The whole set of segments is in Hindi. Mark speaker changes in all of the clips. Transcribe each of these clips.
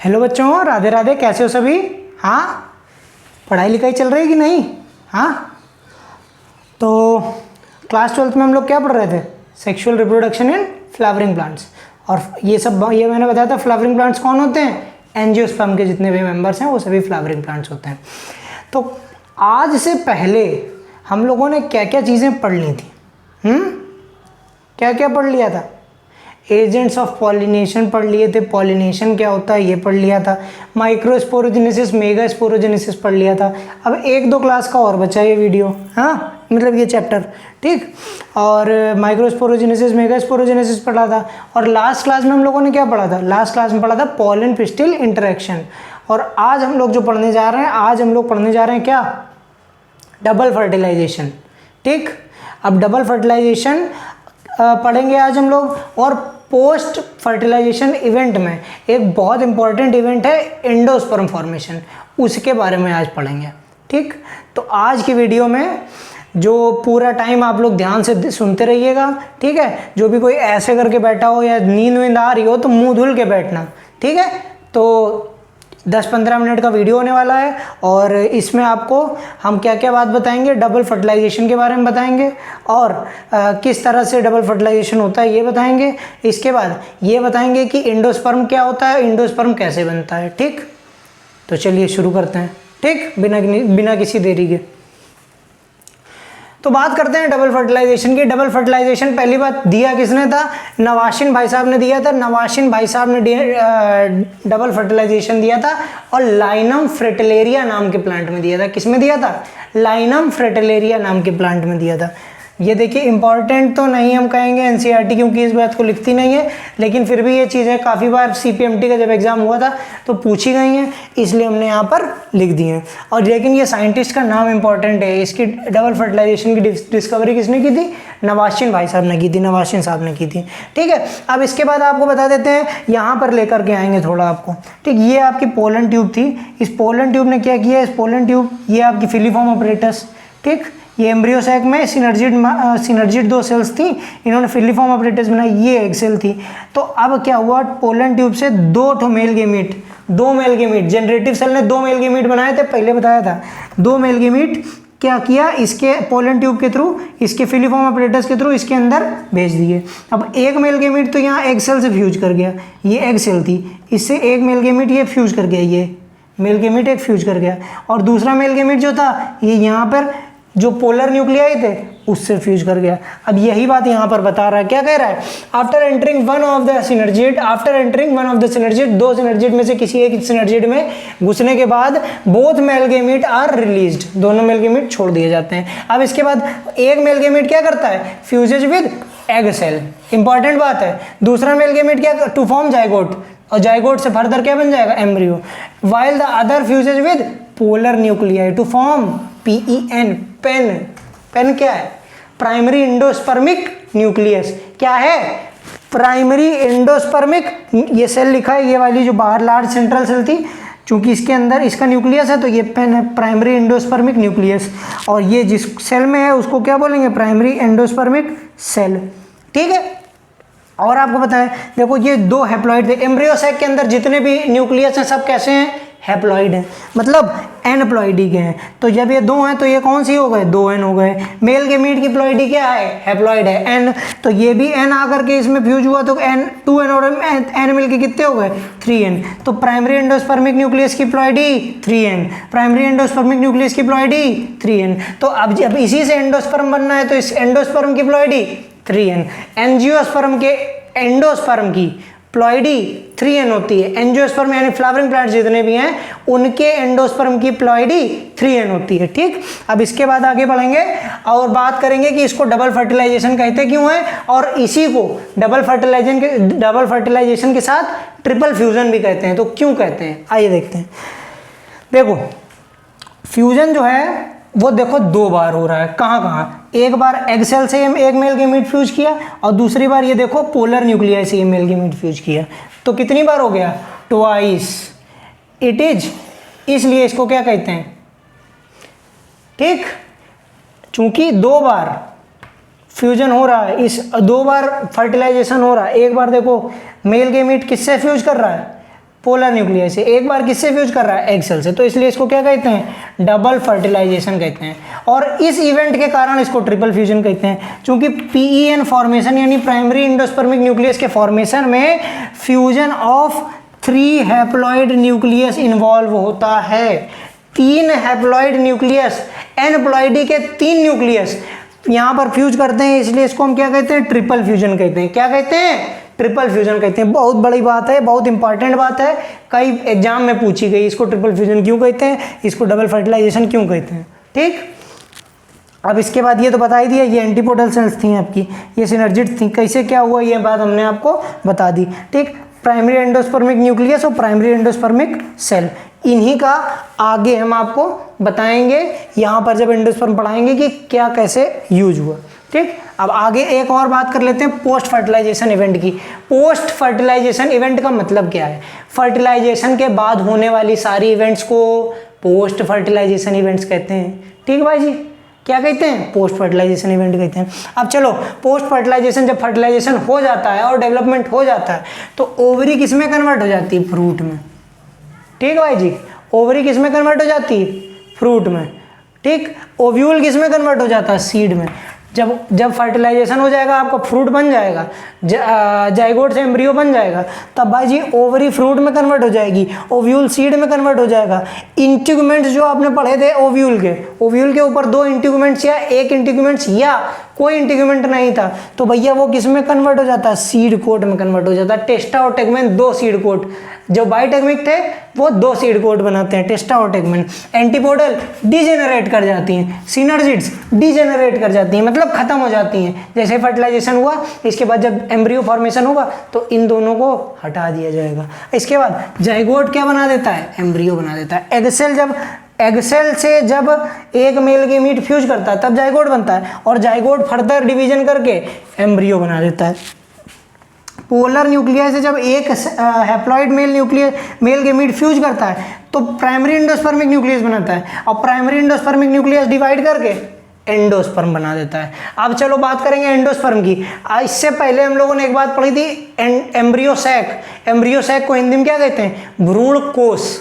Speaker 1: हेलो बच्चों, राधे राधे। कैसे हो सभी? हाँ, पढ़ाई लिखाई चल रही है कि नहीं? हाँ, तो क्लास 12th में हम लोग क्या पढ़ रहे थे? Sexual reproduction in flowering plants. और ये मैंने बताया था फ्लावरिंग प्लांट्स कौन होते हैं? एंजियोस्पर्म के जितने भी मेंबर्स हैं वो सभी फ्लावरिंग प्लांट्स होते हैं। तो आज से पहले हम लोगों ने क्या क्या चीज़ें पढ़ ली थी? क्या क्या पढ़ लिया था? एजेंट्स ऑफ पॉलिनेशन पढ़ लिए थे। पॉलिनेशन क्या होता है ये पढ़ लिया था। माइक्रोस्पोरोजेनेसिस, मेगा स्पोरोजेनेसिस पढ़ लिया था। अब एक दो क्लास का और बचा ये वीडियो, हाँ, मतलब ये चैप्टर, ठीक। और माइक्रोस्पोरोजेनेसिस, मेगा स्पोरोजेनेसिस पढ़ा था। और लास्ट क्लास में हम लोगों ने क्या पढ़ा था? लास्ट क्लास में पढ़ा था पॉलन पिस्टिल इंटरेक्शन। और आज हम लोग जो पढ़ने जा रहे हैं, आज हम लोग पढ़ने जा रहे हैं क्या? डबल फर्टिलाइजेशन, ठीक। अब डबल फर्टिलाइजेशन पढ़ेंगे आज हम लोग। और पोस्ट फर्टिलाइजेशन इवेंट में एक बहुत इंपॉर्टेंट इवेंट है एंडोस्पर्म फॉर्मेशन, उसके बारे में आज पढ़ेंगे, ठीक। तो आज की वीडियो में जो पूरा टाइम आप लोग ध्यान से सुनते रहिएगा, ठीक है। जो भी कोई ऐसे करके बैठा हो या नींद वींद आ रही हो तो मुंह धुल के बैठना, ठीक है। तो 10-15 मिनट का वीडियो होने वाला है और इसमें आपको हम क्या क्या बात बताएंगे, डबल फर्टिलाइजेशन के बारे में बताएंगे और किस तरह से डबल फर्टिलाइजेशन होता है ये बताएंगे। इसके बाद ये बताएंगे कि एंडोस्पर्म क्या होता है, एंडोस्पर्म कैसे बनता है, ठीक। तो चलिए शुरू करते हैं, ठीक, बिना किसी देरी के। तो बात करते हैं डबल फर्टिलाइजेशन की। डबल फर्टिलाइजेशन पहली बात दिया किसने था? नवाशिन भाई साहब ने दिया था। नवाशिन भाई साहब ने डबल फर्टिलाइजेशन दिया था और लाइनम फ्रिटिलेरिया नाम के प्लांट में दिया था। किसमें दिया था? लाइनम फ्रिटिलेरिया नाम के प्लांट में दिया था। ये देखिए इंपॉर्टेंट तो नहीं हम कहेंगे एनसीईआरटी, क्योंकि इस बात को लिखती नहीं है, लेकिन फिर भी ये चीज़ें काफ़ी बार सीपीएमटी का जब एग्जाम हुआ था तो पूछी गई हैं, इसलिए हमने यहाँ पर लिख दी हैं। और लेकिन ये साइंटिस्ट का नाम इंपॉर्टेंट है। इसकी डबल फर्टिलाइजेशन की डिस्कवरी किसने की थी? नवाशिन भाई साहब ने की थी, नवाशिन साहब ने की थी, ठीक है। अब इसके बाद आपको बता देते हैं, यहाँ पर लेकर के आएंगे थोड़ा आपको, ठीक। ये आपकी पोलन ट्यूब थी। इस पोलन ट्यूब ने क्या किया? इस पोलन ट्यूब, ये आपकी फिलीफॉर्म अपरेटस, ठीक। ये एम्ब्रियो सैक में सिनर्जिड 2 सेल्स थी, इन्होंने फिलीफॉर्म अपरेटस बनाई, ये एक सेल थी। तो अब क्या हुआ? पोलन ट्यूब से 2 मेल गेमीट जनरेटिव सेल ने 2 मेल गेमीट बनाए थे, पहले बताया था। 2 मेल गेमीट क्या किया? इसके पोलन ट्यूब के थ्रू, इसके फिलीफॉर्म अपरेटस के थ्रू इसके अंदर भेज दिए। अब एक मेल गेमीट तो यहाँ एग सेल से फ्यूज कर गया, ये एग सेल थी, इससे एक मेल गेमीट ये फ्यूज कर गया, ये मेल गेमीट एक फ्यूज कर गया। और दूसरा मेल गेमीट जो था ये यहाँ पर जो पोलर न्यूक्लियाई थे उससे फ्यूज कर गया। अब यही बात यहाँ पर बता रहा है, क्या कह रहा है? After entering one of the synergid, 2 synergid में से किसी एक सिनर्जिड में घुसने के बाद both male gamete are released, दोनों मेल गेमीट छोड़ दिए जाते हैं। अब इसके बाद एक मेल गेमीट क्या करता है? Fuses with egg cell, important बात है। दूसरा मेल गेमीट क्या? टू फॉर्म जाइगोट, और जाइगोट से फर्दर क्या बन जाएगा? Embryo. While the other fuses with polar nuclei to form PEN, PEN क्या है? Primary endospermic nucleus. क्या है? Primary endospermic. ये सेल लिखा है, ये वाली जो बाहर लार्ज सेंट्रल सेल थी, चूंकि इसके अंदर इसका न्यूक्लियस है तो ये पेन है, प्राइमरी एंडोस्पर्मिक न्यूक्लियस। और ये जिस सेल में है उसको क्या बोलेंगे? प्राइमरी एंडोस्पर्मिक सेल, ठीक है। और आपको पता है, देखो ये 2 हैप्लॉइड थे। एम्ब्रियो सैक के अंदर जितने भी न्यूक्लियस हैं सब कैसे हैं? हैप्लॉइड है, मतलब एनप्लॉइडी के हैं। तो जब ये 2 हैं तो ये कौन सी हो गए? 2N हो गए। मेल गेमीट की प्लॉइडी क्या है? हैप्लॉइड है, N। तो ये भी N आकर के इसमें फ्यूज हुआ तो N 2N और N मिल के कितने हो गए? 3N। तो प्राइमरी एंडोस्पर्मिक न्यूक्लियस की ploidy 3N, primary endospermic nucleus की प्लॉइडी 3N। तो अब जब इसी से एंडोस्पर्म बनना है तो इस एंडोस्पर्म की प्लॉइडी 3N। एंजियोस्पर्म के एंडोस्पर्म की प्लॉइडी 3N होती है। एंजियोस्पर्म यानी फ्लावरिंग प्लांट जितने भी हैं उनके एंडोस्पर्म की प्लॉइडी 3N होती है, ठीक। अब इसके बाद आगे बढ़ेंगे और बात करेंगे कि इसको डबल फर्टिलाइजेशन कहते क्यों है, और इसी को डबल फर्टिलाइजेशन के साथ ट्रिपल फ्यूजन भी कहते हैं। तो क्यों कहते हैं, आइए देखते हैं। देखो फ्यूजन जो है वो देखो 2 बार हो रहा है। कहाँ कहाँ? एक बार एग सेल से एक मेल गेमीट फ्यूज किया और दूसरी बार ये देखो पोलर न्यूक्लियाई से मेल गेमीट फ्यूज किया। तो कितनी बार हो गया? ट्वाइस इट इज, इसलिए इसको क्या कहते हैं? ठीक, चूंकि 2 बार फ्यूजन हो रहा है, इस 2 बार फर्टिलाइजेशन हो रहा है। एक बार देखो मेल गेमीट किससे फ्यूज कर रहा है? पोलर न्यूक्लियस है, एक बार किससे फ्यूज कर रहा है, एग सेल से, तो इसलिए इसको क्या कहते हैं, डबल फर्टिलाइजेशन कहते हैं। और इस इवेंट के कारण इसको ट्रिपल फ्यूजन कहते हैं, क्योंकि पीईएन फॉर्मेशन यानी प्राइमरी एंडोस्पर्मिक न्यूक्लियस के फॉर्मेशन में fusion of 3 haploid nucleus involve होता है। 3 हैप्लॉइड न्यूक्लियस, एनप्लॉइडी के 3 न्यूक्लियस यहाँ पर फ्यूज करते हैं, इसलिए इसको हम क्या कहते हैं, ट्रिपल फ्यूजन कहते हैं। क्या कहते हैं, ट्रिपल फ्यूजन कहते हैं। बहुत बड़ी बात है, बहुत इंपॉर्टेंट बात है, कई एग्जाम में पूछी गई, इसको ट्रिपल फ्यूजन क्यों कहते हैं, इसको डबल फर्टिलाइजेशन क्यों कहते हैं। ठीक, अब इसके बाद ये तो बता ही दिया, ये एंटीपोडल सेल्स थी आपकी, ये सिनर्जिड थी, कैसे क्या हुआ ये बात हमने आपको बता दी। ठीक, प्राइमरी एंडोस्पर्मिक न्यूक्लियस और प्राइमरी एंडोस्पर्मिक सेल, इन्हीं का आगे हम आपको बताएंगे यहाँ पर जब एंडोस्पर्म पढ़ाएंगे कि क्या कैसे यूज हुआ। ठीक, अब आगे एक और बात कर लेते हैं पोस्ट फर्टिलाइजेशन इवेंट की। पोस्ट फर्टिलाइजेशन इवेंट का मतलब क्या है, फर्टिलाइजेशन के बाद होने वाली सारी इवेंट्स को पोस्ट फर्टिलाइजेशन इवेंट्स कहते हैं। ठीक भाई जी, क्या कहते हैं, पोस्ट फर्टिलाइजेशन इवेंट कहते हैं। अब चलो, पोस्ट फर्टिलाइजेशन, जब फर्टिलाइजेशन हो जाता है और डेवलपमेंट हो जाता है तो ओवरी किस में कन्वर्ट हो जाती है, फ्रूट में। ठीक भाई जी, ओवरी किस में कन्वर्ट हो जाती है, फ्रूट में। ठीक, ओव्यूल किस में कन्वर्ट हो जाता है, सीड में। जब फर्टिलाइजेशन हो जाएगा, आपका फ्रूट बन जाएगा, जाइगोट से एम्ब्रियो बन जाएगा, तब भाई जी ओवरी फ्रूट में कन्वर्ट हो जाएगी, ओव्यूल सीड में कन्वर्ट हो जाएगा। इंटीग्यूमेंट्स जो आपने पढ़े थे ओव्यूल के ऊपर 2 इंटीग्यूमेंट्स या 1 इंटीग्यूमेंट्स या कोई इंटीग्यूमेंट नहीं था, तो भैया वो किस में कन्वर्ट हो जाता है, सीड कोट में कन्वर्ट हो जाता है। टेस्टा और टेगमेन 2 सीड कोट, जो बाइटेगमिक थे वो 2 सीड कोट बनाते हैं, टेस्टा और टेगमेन। एंटीपोडल डिजेनरेट कर जाती हैं, सिनर्जिड्स डिजेनरेट कर जाती हैं, मतलब खत्म हो जाती हैं। जैसे फर्टिलाइजेशन हुआ, इसके बाद जब एम्ब्रियो फॉर्मेशन होगा तो इन दोनों को हटा दिया जाएगा। इसके बाद जाइगोट क्या बना देता है, एम्ब्रियो बना देता है। एगसेल से जब एक मेल गैमीट फ्यूज करता है तब जाइगोट बनता है, और जाइगोट फर्दर डिवीजन करके एम्ब्रियो बना देता है। पोलर न्यूक्लियस से जब एक हैप्लॉइड मेल गैमीट फ्यूज करता है तो प्राइमरी एंडोस्पर्मिक न्यूक्लियस बनाता है, और प्राइमरी एंडोस्पर्मिक न्यूक्लियस डिवाइड करके एंडोस्पर्म बना देता है। अब चलो बात करेंगे एंडोस्पर्म की। इससे पहले हम लोगों ने एक बात पढ़ी थी, एम्ब्रियो सैक को हिंदी में क्या कहते हैं, भ्रूण कोश।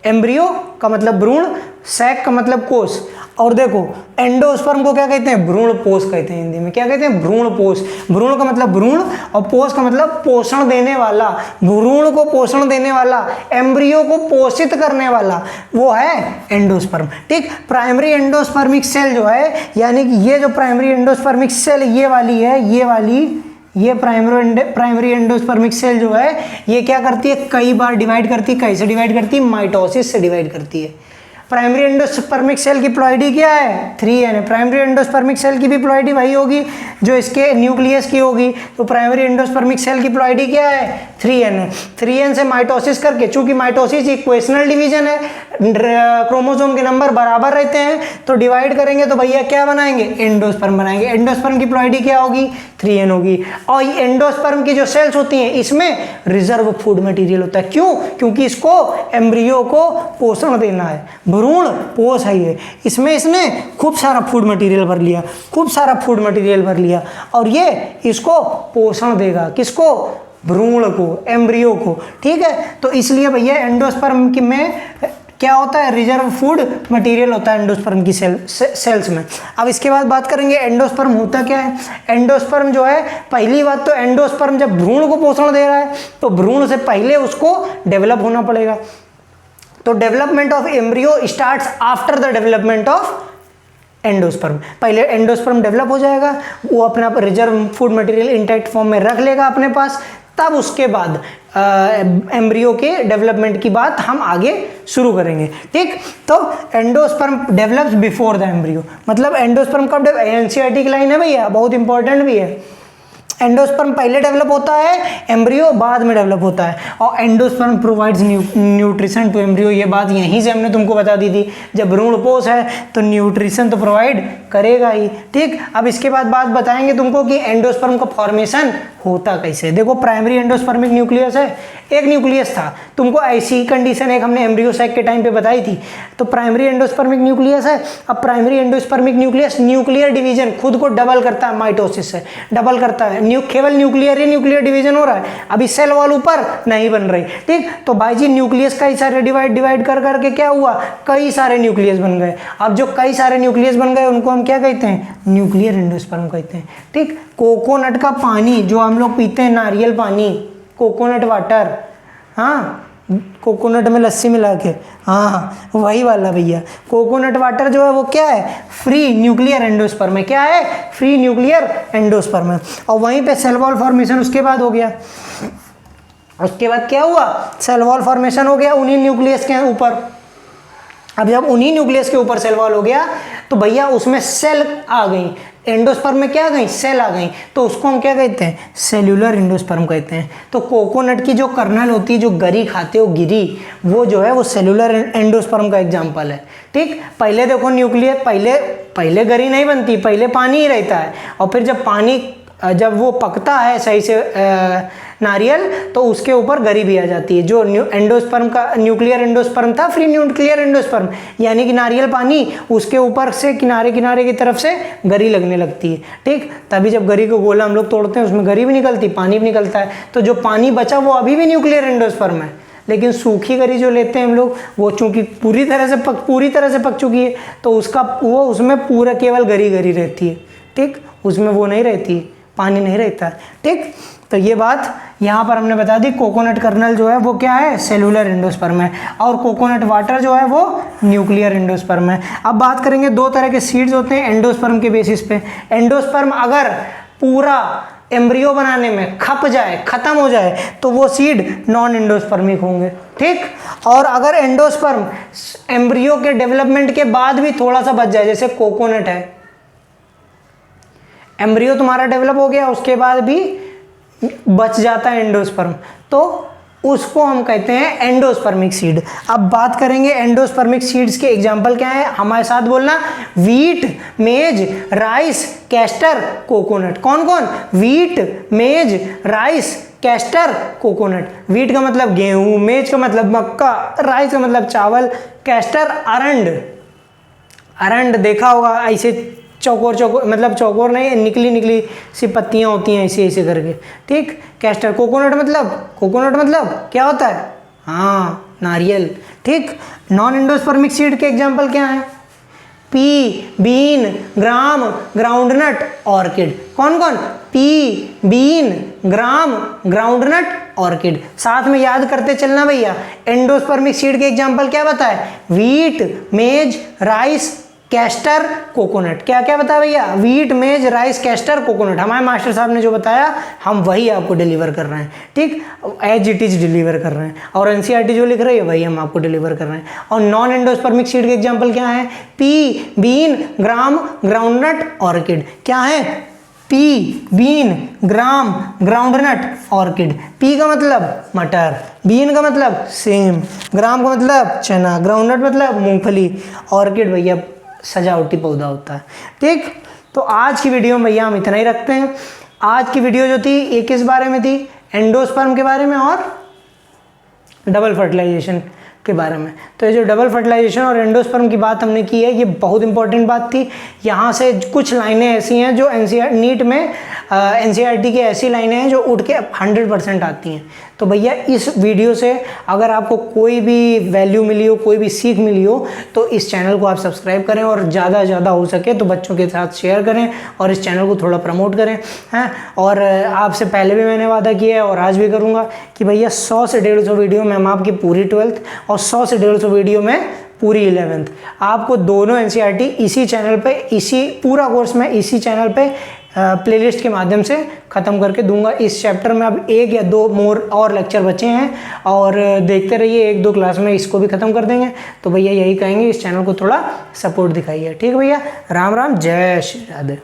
Speaker 1: एम्ब्रियो का मतलब भ्रूण, सैक का मतलब कोश। और देखो एंडोस्पर्म को क्या कहते हैं, भ्रूण पोष कहते हैं, हिंदी में क्या कहते हैं, भ्रूण पोष। भ्रूण का मतलब भ्रूण और पोष का मतलब पोषण देने वाला, भ्रूण को पोषण देने वाला, एम्ब्रियो को पोषित करने वाला, वो है एंडोस्पर्म। ठीक, प्राइमरी एंडोस्पर्मिक सेल जो है, यानी कि ये जो प्राइमरी एंडोस्पर्मिक सेल ये वाली है, ये प्राइमरी एंडोस्पर्मिक सेल जो है ये क्या करती है, कई बार डिवाइड करती है। कैसे डिवाइड करती है, माइटोसिस से डिवाइड करती है। प्राइमरी एंडोस्पर्मिक सेल की प्लॉइडी क्या है, 3n है। प्राइमरी एंडोस्पर्मिक सेल की भी प्लॉइडी वही होगी जो इसके न्यूक्लियस की होगी, तो प्राइमरी एंडोस्पर्मिक सेल की प्लॉइडी क्या है, 3n है। 3n से माइटोसिस करके, चूंकि माइटोसिस इक्वेशनल डिवीजन है, क्रोमोसोम के नंबर बराबर रहते हैं, तो डिवाइड करेंगे तो भैया क्या बनाएंगे, एंडोस्पर्म बनाएंगे। एंडोस्पर्म की प्लॉइडी क्या होगी, 3n होगी। और ये एंडोस्पर्म की जो सेल्स होती हैं इसमें रिजर्व फूड मटेरियल होता है। क्यों, क्योंकि इसको एम्ब्रियो को पोषण देना है, भ्रूण पोष है ये, इसमें इसने खूब सारा फूड मटेरियल भर लिया, और ये इसको पोषण देगा, किसको, भ्रूण को, एम्ब्रियो को। ठीक है, तो इसलिए भैया एंडोस्पर्म में क्या होता है, रिजर्व फूड मटेरियल होता है एंडोस्पर्म की सेल्स में। अब इसके बाद बात करेंगे एंडोस्पर्म होता क्या है। एंडोस्पर्म जो है, पहली बात तो एंडोस्पर्म जब भ्रूण को पोषण दे रहा है तो भ्रूण से पहले उसको डेवलप होना पड़ेगा। तो development of embryo starts after the development of endosperm. पहले एंडोस्पर्म डेवलप हो जाएगा, वो अपना reserve food material intact form में रख लेगा अपने पास, तब उसके बाद एम्ब्रियो के डेवलपमेंट की बात हम आगे शुरू करेंगे। ठीक, तो endosperm develops before the embryo, मतलब एंडोस्पर्म कब, एनसीईआरटी की लाइन है भैया, बहुत इंपॉर्टेंट भी है। एंडोस्पर्म पहले डेवलप होता है, एम्ब्रियो बाद में डेवलप होता है। और endosperm provides nutrition to embryo, ये बात यहीं से हमने तुमको बता दी थी, जब भ्रूण पोष है तो न्यूट्रिशन तो प्रोवाइड करेगा ही। ठीक, अब इसके बाद बात बताएंगे तुमको कि एंडोस्पर्म का फॉर्मेशन होता कैसे। देखो प्राइमरी एंडोस्पर्मिक न्यूक्लियस है, एक न्यूक्लियस था, तुमको ऐसी कंडीशन एक हमने एम्ब्रियो सैक के टाइम पे बताई थी। तो प्राइमरी एंडोस्पर्मिक न्यूक्लियस है, अब primary endospermic nucleus nuclear division खुद को डबल करता है, माइटोसिस से डबल करता है, केवल न्यूक्लियर ही न्यूक्लियर डिवीजन हो रहा है, अभी सेल वॉल ऊपर नहीं बन रही, ठीक। तो भाई जी न्यूक्लियस कई सारे डिवाइड कर करके क्या हुआ, कई सारे न्यूक्लियस बन गए। अब जो कई सारे न्यूक्लियस बन गए उनको हम क्या कहते हैं, न्यूक्लियर एंडोस्पर्म कहते हैं, ठीक। कोकोनट का पानी जो हम लोग पीते हैं, नारियल पानी, कोकोनट वाटर, हाँ, कोकोनट में लस्सी मिला के, हाँ वही वाला भैया, कोकोनट वाटर जो है वो क्या है, फ्री न्यूक्लियर एंडोस्पर्म है। क्या है, फ्री न्यूक्लियर एंडोस्पर्म है। और वहीं पे सेल वॉल फॉर्मेशन उसके बाद हो गया। उसके बाद क्या हुआ, सेल वॉल फॉर्मेशन हो गया उन्हीं न्यूक्लियस के ऊपर। अब जब उन्हीं न्यूक्लियस के ऊपर सेल वॉल हो गया तो भैया उसमें सेल आ गई, एंडोस्पर्म में क्या आ गई, सेल आ गई, तो उसको हम क्या कहते हैं, सेल्यूलर एंडोस्पर्म कहते हैं। तो कोकोनट की जो कर्नल होती है, जो गरी खाते हो गिरी, वो जो है वो सेल्यूलर एंडोस्पर्म का एग्जाम्पल है, ठीक। पहले देखो न्यूक्लियर, पहले गरी नहीं बनती, पहले पानी ही रहता है, और फिर जब वो पकता है सही से नारियल, तो उसके ऊपर गरी भी आ जाती है। जो एंडोस्पर्म का न्यूक्लियर एंडोस्पर्म था, फ्री न्यूक्लियर एंडोस्पर्म, यानी कि नारियल पानी, उसके ऊपर से किनारे किनारे की तरफ से गरी लगने लगती है, ठीक। तभी जब गरी को गोला हम लोग तोड़ते हैं उसमें गरी भी निकलती, पानी भी निकलता है। तो जो पानी बचा वो अभी भी न्यूक्लियर एंडोस्पर्म है, लेकिन सूखी गरी जो लेते हैं हम लोग, वो चूंकि पूरी तरह से पक चुकी है, तो उसमें पूरा केवल गरी रहती है, ठीक। उसमें वो नहीं रहती, पानी नहीं रहता, ठीक। तो ये बात यहाँ पर हमने बता दी। कोकोनट कर्नल जो है वो क्या है, सेलुलर एंडोस्पर्म है, और कोकोनट वाटर जो है वो न्यूक्लियर एंडोस्पर्म है। अब बात करेंगे, दो तरह के सीड्स होते हैं एंडोस्पर्म के बेसिस पे। एंडोस्पर्म अगर पूरा एम्ब्रियो बनाने में खत्म हो जाए तो वो सीड नॉन एंडोस्पर्मिक होंगे, ठीक। और अगर एंडोस्पर्म एम्ब्रियो के डेवलपमेंट के बाद भी थोड़ा सा बच जाए, जैसे कोकोनट है, एम्ब्रियो तुम्हारा डेवलप हो गया, उसके बाद भी बच जाता है एंडोस्पर्म, तो उसको हम कहते हैं एंडोस्पर्मिक सीड। अब बात करेंगे एंडोस्पर्मिक सीड्स के एग्जाम्पल क्या है, हमारे साथ बोलना, वीट, मेज, राइस, कैस्टर, कोकोनट। कौन कौन, वीट, मेज, राइस, कैस्टर, कोकोनट। वीट का मतलब गेहूं, मेज का मतलब मक्का, राइस का मतलब चावल, कैस्टर अरंड देखा होगा, ऐसे चौकोर मतलब चौकोर नहीं, निकली सी पत्तियां होती हैं ऐसे करके, ठीक। कैस्टर, कोकोनट मतलब क्या होता है, हाँ नारियल, ठीक। नॉन एंडोस्पर्मिक सीड के एग्जांपल क्या हैं, pea, bean, gram, groundnut, orchid. कौन कौन, pea, bean, gram, groundnut, orchid. साथ में याद करते चलना भैया, एंडोस्पर्मिक सीड के एग्जांपल क्या बताए, वीट, मेज, राइस, कैस्टर, कोकोनट। क्या क्या बताया भैया, वीट, मेज, राइस, कैस्टर, कोकोनट। हमारे मास्टर साहब ने जो बताया हम वही आपको डिलीवर कर रहे हैं, ठीक, एज इट इज डिलीवर कर रहे हैं। और एनसीईआरटी जो लिख रही है वही हम आपको डिलीवर कर रहे हैं। और नॉन एंडोस्पर्मिक सीड के एग्जांपल क्या है, pea, bean, gram, groundnut, orchid. क्या है, pea, bean, gram, groundnut, orchid. Pea का मतलब मटर, बीन का मतलब सेम, ग्राम का मतलब चना, ग्राउंडनट मतलब मूंगफली, ऑर्किड भैया सजावटी पौधा होता है, ठीक। तो आज की वीडियो में भैया हम इतना ही रखते हैं। आज की वीडियो जो थी ये किस बारे में थी, एंडोस्पर्म के बारे में और डबल फर्टिलाइजेशन के बारे में। तो ये जो डबल फर्टिलाइजेशन और एंडोस्पर्म की बात हमने की है, ये बहुत इंपॉर्टेंट बात थी। यहाँ से कुछ लाइनें ऐसी हैं जो नीट में एनसीईआरटी की ऐसी लाइनें हैं जो उठ के 100% आती हैं। तो भैया इस वीडियो से अगर आपको कोई भी वैल्यू मिली हो, कोई भी सीख मिली हो, तो इस चैनल को आप सब्सक्राइब करें और ज़्यादा से ज़्यादा हो सके तो बच्चों के साथ शेयर करें और इस चैनल को थोड़ा प्रमोट करें, हैं। और आपसे पहले भी मैंने वादा किया है और आज भी करूँगा कि भैया 100 से 150 वीडियो में हम आपकी पूरी 12th और 100 से 150 वीडियो में पूरी 11th आपको दोनों एनसीईआरटी इसी चैनल पे, इसी पूरा कोर्स में इसी चैनल पे प्लेलिस्ट के माध्यम से ख़त्म करके दूंगा। इस चैप्टर में अब 1 या 2 मोर और लेक्चर बचे हैं और देखते रहिए, 1-2 क्लास में इसको भी ख़त्म कर देंगे। तो भैया यही कहेंगे, इस चैनल को थोड़ा सपोर्ट दिखाइए, ठीक है भैया। राम राम, जय श्री राधे।